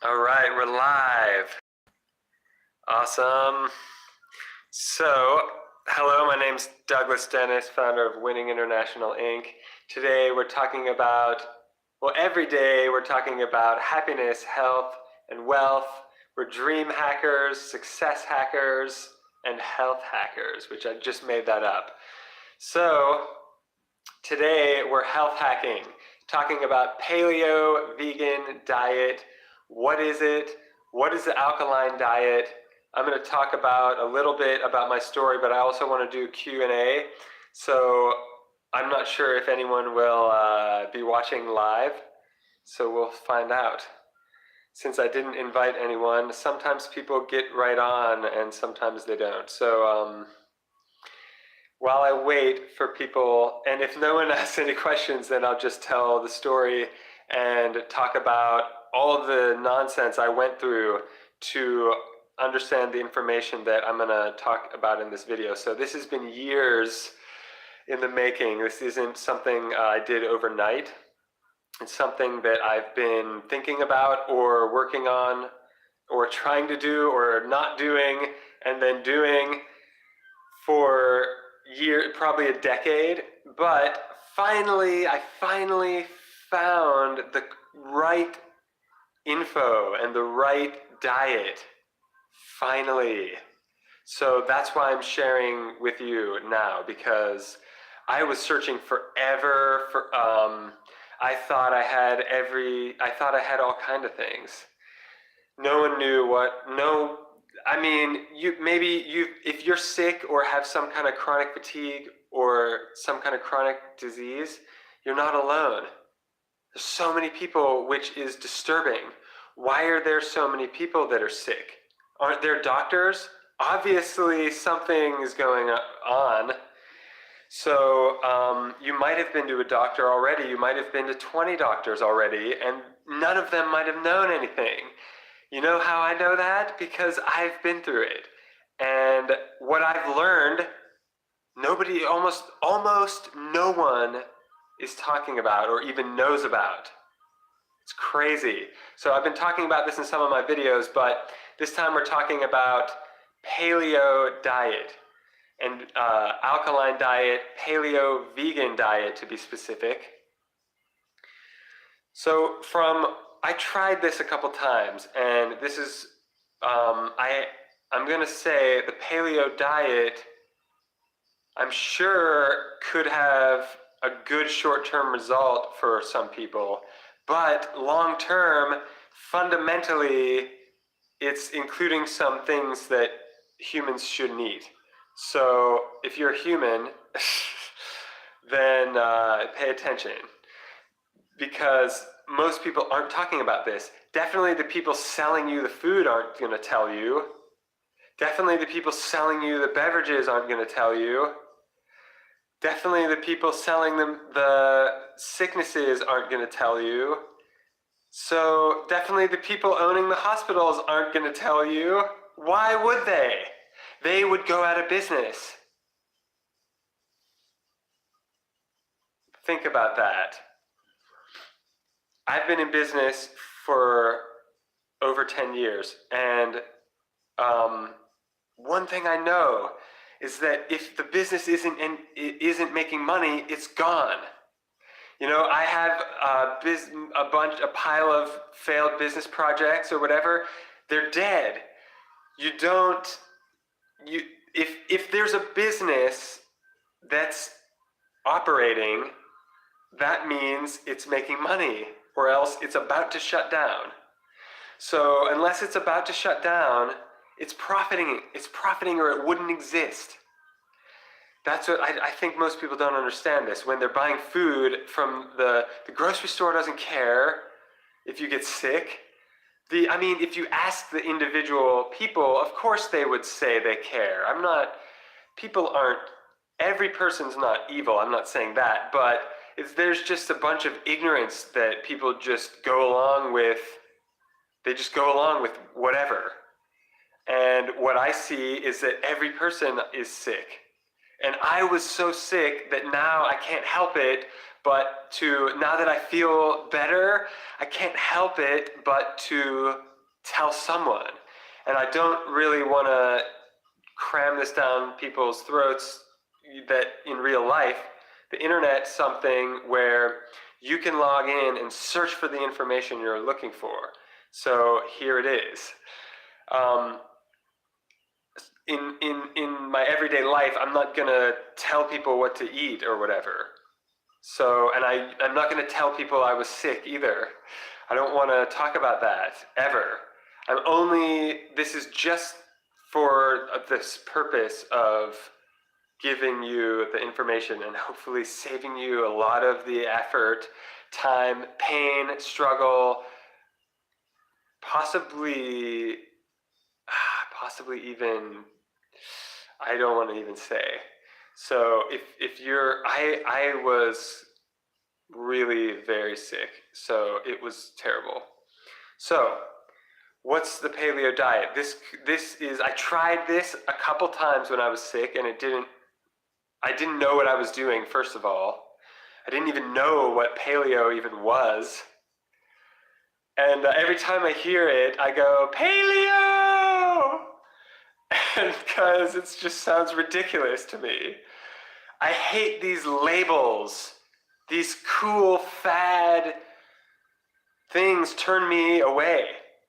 All right, we're live. Awesome. So, hello, my name's Douglas Dennis, founder of Winning International Inc. Today we're talking about, every day we're talking about happiness, health, and wealth. We're dream hackers, success hackers, and health hackers, which I just made that up. So, today we're health hacking, talking about paleo vegan diet. What is it? What is the alkaline diet? I'm going to talk about a little bit about my story, but I also want to do Q&A. So I'm not sure if anyone will be watching live, so we'll find out. Since I didn't invite anyone, sometimes people get right on and sometimes they don't. So while I wait for people, and if no one asks any questions, then I'll just tell the story and talk about all of the nonsense I went through to understand the information that I'm going to talk about in this video. So this has been years in the making. This isn't something I did overnight. It's something that I've been thinking about or working on or trying to do or not doing and then doing for probably a decade. But I finally found the right info and the right diet. Finally. So that's why I'm sharing with you now, because I was searching forever for I thought I had all kind of things. No one knew if you're sick or have some kind of chronic fatigue or some kind of chronic disease, you're not alone. There's so many people, which is disturbing. Why are there so many people that are sick? Aren't there doctors? Obviously something is going on. So you might have been to a doctor already. You might have been to 20 doctors already, and none of them might have known anything. You know how I know that? Because I've been through it. And what I've learned, almost no one is talking about or even knows about. It's crazy. So I've been talking about this in some of my videos, but this time we're talking about paleo diet and alkaline diet, paleo vegan diet to be specific. So I tried this a couple times, and this is, I'm gonna say the paleo diet, I'm sure could have a good short-term result for some people, but long-term, fundamentally, it's including some things that humans shouldn't eat. So if you're a human, then pay attention, because most people aren't talking about this. Definitely the people selling you the food aren't going to tell you. Definitely the people selling you the beverages aren't going to tell you. Definitely the people selling them the sicknesses aren't going to tell you. So definitely the people owning the hospitals aren't going to tell you. Why would they? They would go out of business. Think about that. I've been in business for over 10 years, and one thing I know is that if the business isn't making money, it's gone. You know, I have a pile of failed business projects or whatever. They're dead. If there's a business that's operating, that means it's making money, or else it's about to shut down. So unless it's about to shut down, it's profiting or it wouldn't exist. That's what I think most people don't understand this. When they're buying food from the grocery store doesn't care if you get sick. If you ask the individual people, of course they would say they care. Every person's not evil, I'm not saying that, but there's just a bunch of ignorance that people just go along with. They just go along with whatever. And what I see is that every person is sick. And I was so sick that now I can't help it but now that I feel better, I can't help it but to tell someone. And I don't really want to cram this down people's throats that in real life, the internet's something where you can log in and search for the information you're looking for. So here it is. In my everyday life, I'm not gonna tell people what to eat or whatever. So, and I'm not gonna tell people I was sick either. I don't want to talk about that ever. This is just for this purpose of giving you the information and hopefully saving you a lot of the effort, time, pain, struggle, possibly even, I don't want to even say. So I was really very sick, so it was terrible. So what's the paleo diet? I tried this a couple times when I was sick, and I didn't know what I was doing, first of all. I didn't even know what paleo even was. And every time I hear it, I go, paleo! And because it just sounds ridiculous to me. I hate these labels. These cool fad things turn me away.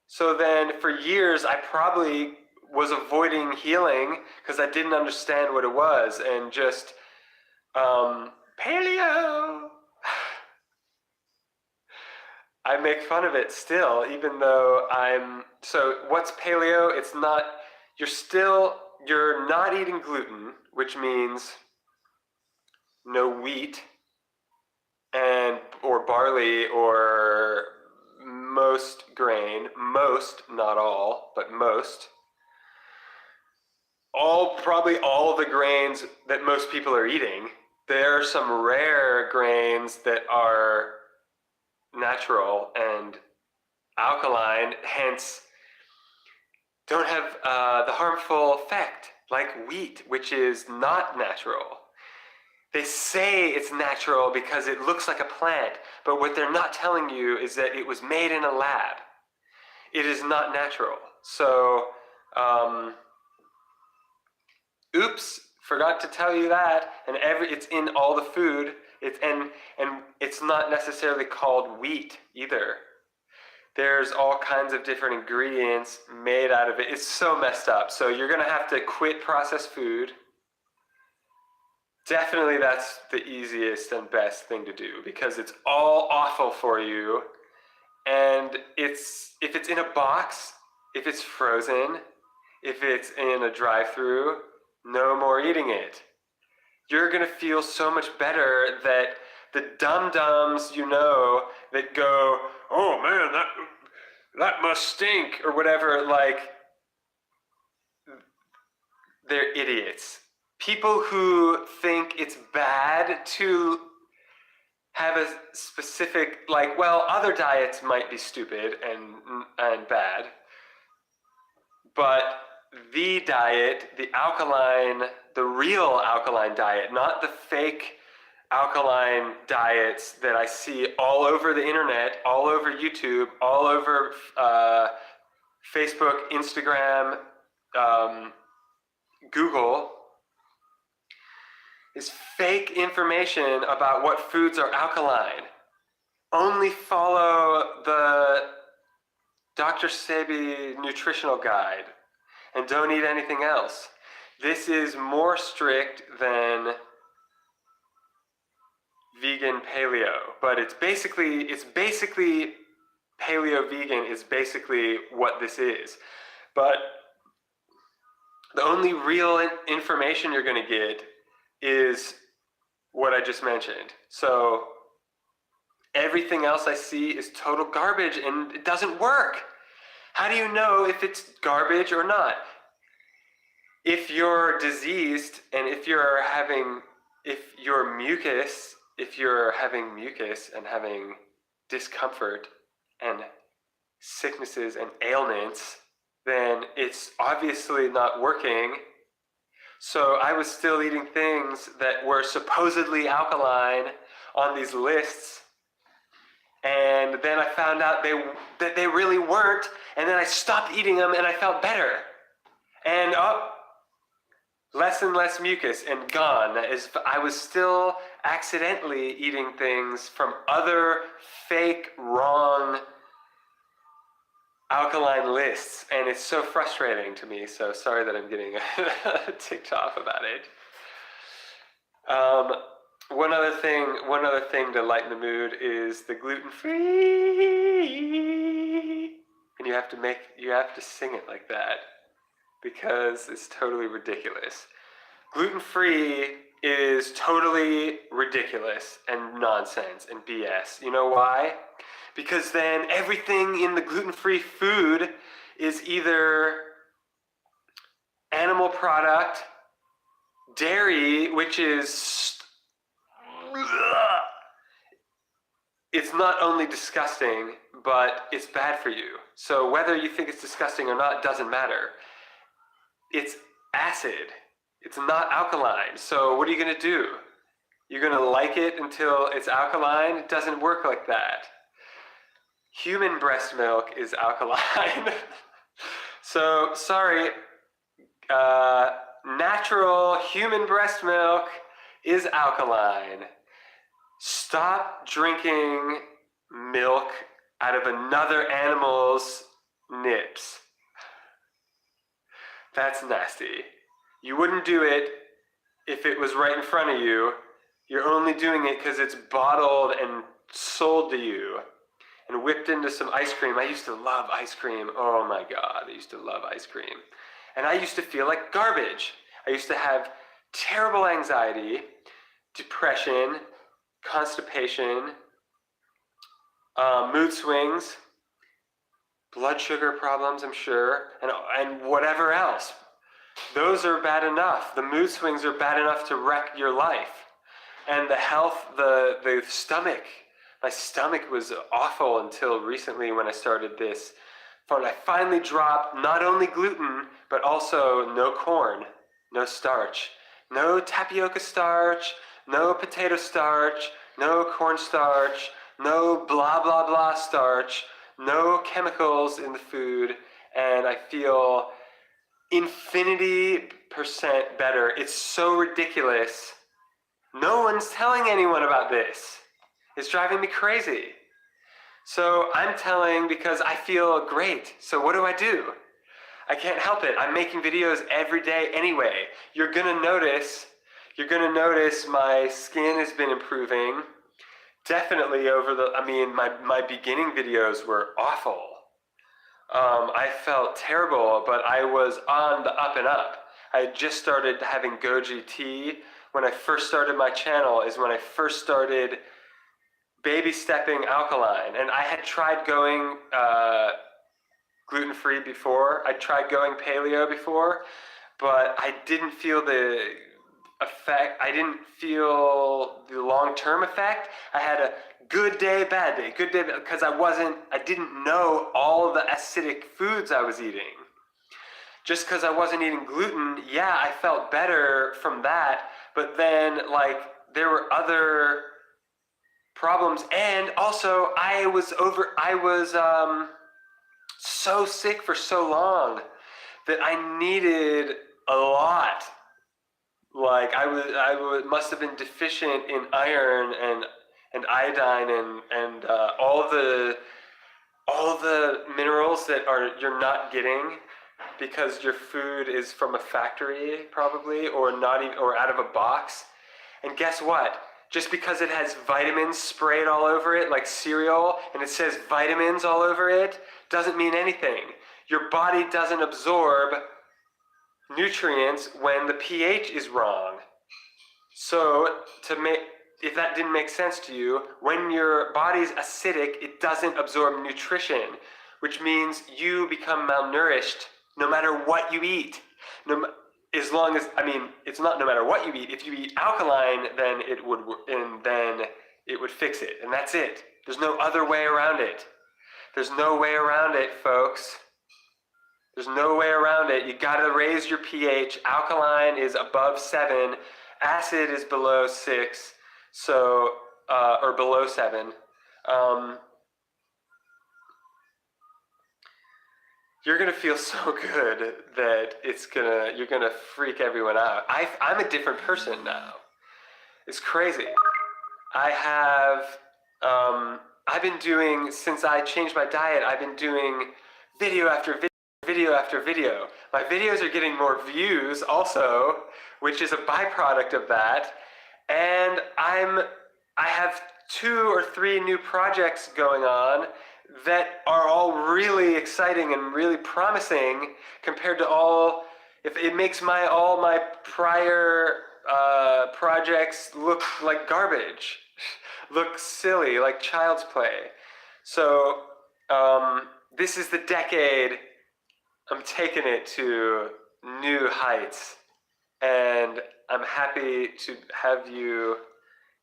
So then for years, I probably was avoiding healing because I didn't understand what it was, and just, paleo! I make fun of it still, even though so what's paleo? It's not, you're not eating gluten, which means no wheat or barley or most grain, not all, but most. Probably all the grains that most people are eating. There are some rare grains that are natural and alkaline, hence don't have the harmful effect like wheat, which is not natural. They say it's natural because it looks like a plant, but what they're not telling you is that it was made in a lab. It is not natural. So, oops, forgot to tell you that. And it's in all the food. And it's not necessarily called wheat either. There's all kinds of different ingredients made out of it. It's so messed up. So you're gonna have to quit processed food. Definitely that's the easiest and best thing to do because it's all awful for you. And if it's in a box, if it's frozen, if it's in a drive-through, no more eating it. You're gonna feel so much better that the dum-dums that go, oh man, that must stink, or whatever, like, they're idiots. People who think it's bad to have a specific, other diets might be stupid and bad, but the diet, the real alkaline diet, not the fake alkaline diets that I see all over the internet, all over YouTube, all over Facebook, Instagram, Google, is fake information about what foods are alkaline. Only follow the Dr. Sebi nutritional guide and don't eat anything else. This is more strict than vegan paleo, but it's basically paleo vegan is basically what this is. But the only real information you're going to get is what I just mentioned. So everything else I see is total garbage and it doesn't work. How do you know if it's garbage or not? If you're diseased and if you're having mucus and having discomfort and sicknesses and ailments, then it's obviously not working. So I was still eating things that were supposedly alkaline on these lists. And then I found out that they really weren't. And then I stopped eating them and I felt better. And less and less mucus and gone. I was still accidentally eating things from other fake, wrong alkaline lists, and it's so frustrating to me. So sorry that I'm getting ticked off about it. One other thing to lighten the mood is the gluten-free, and you have to sing it like that because it's totally ridiculous. Gluten-free is totally ridiculous and nonsense and BS. You know why? Because then everything in the gluten-free food is either animal product, dairy, which is, it's not only disgusting, but it's bad for you. So whether you think it's disgusting or not doesn't matter. It's acid. It's not alkaline. So what are you going to do? You're going to like it until it's alkaline? It doesn't work like that. Human breast milk is alkaline. So, sorry, natural human breast milk is alkaline. Stop drinking milk out of another animal's nips. That's nasty. You wouldn't do it if it was right in front of you. You're only doing it because it's bottled and sold to you and whipped into some ice cream. I used to love ice cream. Oh my God, I used to love ice cream. And I used to feel like garbage. I used to have terrible anxiety, depression, constipation, mood swings, blood sugar problems, I'm sure, and whatever else. Those are bad enough. The mood swings are bad enough to wreck your life. And the health, the stomach. My stomach was awful until recently when I started this. But I finally dropped not only gluten, but also no corn, no starch, no tapioca starch, no potato starch, no corn starch, no blah blah blah starch, no chemicals in the food, and I feel infinity% better. It's so ridiculous. No one's telling anyone about this. It's driving me crazy. So I'm telling because I feel great. So what do? I can't help it. I'm making videos every day anyway. You're gonna notice my skin has been improving. Definitely my beginning videos were awful. I felt terrible, but I was on the up and up. I had just started having goji tea. When I first started my channel is when I first started baby stepping alkaline. And I had tried going gluten-free before. I tried going paleo before, but I didn't feel the effect. I didn't feel the long-term effect. I had a good day, bad day, because I didn't know all of the acidic foods I was eating. Just because I wasn't eating gluten, yeah, I felt better from that, but then there were other problems, and also I was so sick for so long that I needed a lot. I must have been deficient in iron and iodine and all the minerals that you're not getting because your food is from a factory probably, or out of a box. And guess what? Just because it has vitamins sprayed all over it, like cereal, and it says vitamins all over it, doesn't mean anything. Your body doesn't absorb nutrients when the pH is wrong. So if that didn't make sense to you, when your body's acidic, it doesn't absorb nutrition, which means you become malnourished no matter what you eat. It's not no matter what you eat. If you eat alkaline, then it would fix it, and that's it. There's no other way around it. There's no way around it, folks. There's no way around it. You gotta raise your pH. Alkaline is above 7. Acid is below 6. So or below 7, you're gonna feel so good that you're gonna freak everyone out. I'm a different person now. It's crazy. I've been doing, since I changed my diet, I've been doing video after video, video after video. My videos are getting more views also, which is a byproduct of that. And I have 2 or 3 new projects going on that are all really exciting and really promising compared to if it makes all my prior projects look like garbage, look silly, like child's play. So this is the decade. I'm taking it to new heights, and I'm happy to have you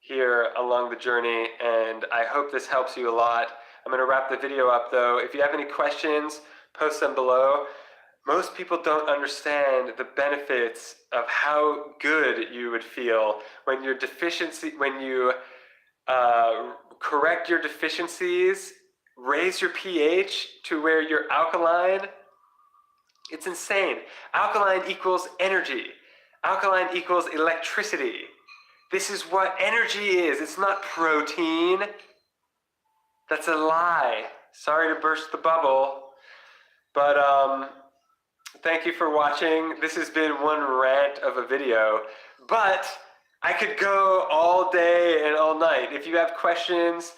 here along the journey, and I hope this helps you a lot. I'm going to wrap the video up though. If you have any questions, post them below. Most people don't understand the benefits of how good you would feel when you correct your deficiencies, raise your pH to where you're alkaline. It's insane. Alkaline equals energy. Alkaline equals electricity. This is what energy is. It's not protein. That's a lie. Sorry to burst the bubble, but thank you for watching. This has been one rant of a video, but I could go all day and all night. If you have questions,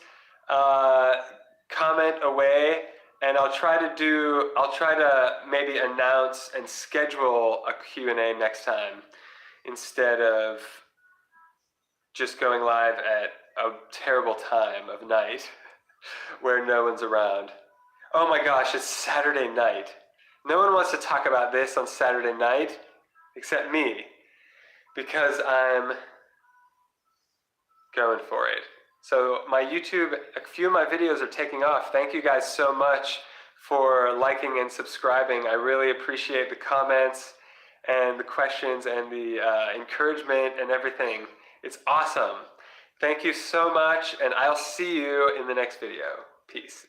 comment away, and I'll try to maybe announce and schedule a Q&A next time instead of just going live at a terrible time of night where no one's around. Oh my gosh, it's Saturday night. No one wants to talk about this on Saturday night except me, because I'm going for it. So my YouTube, a few of my videos are taking off. Thank you guys so much for liking and subscribing. I really appreciate the comments and the questions and the encouragement and everything. It's awesome. Thank you so much, and I'll see you in the next video. Peace.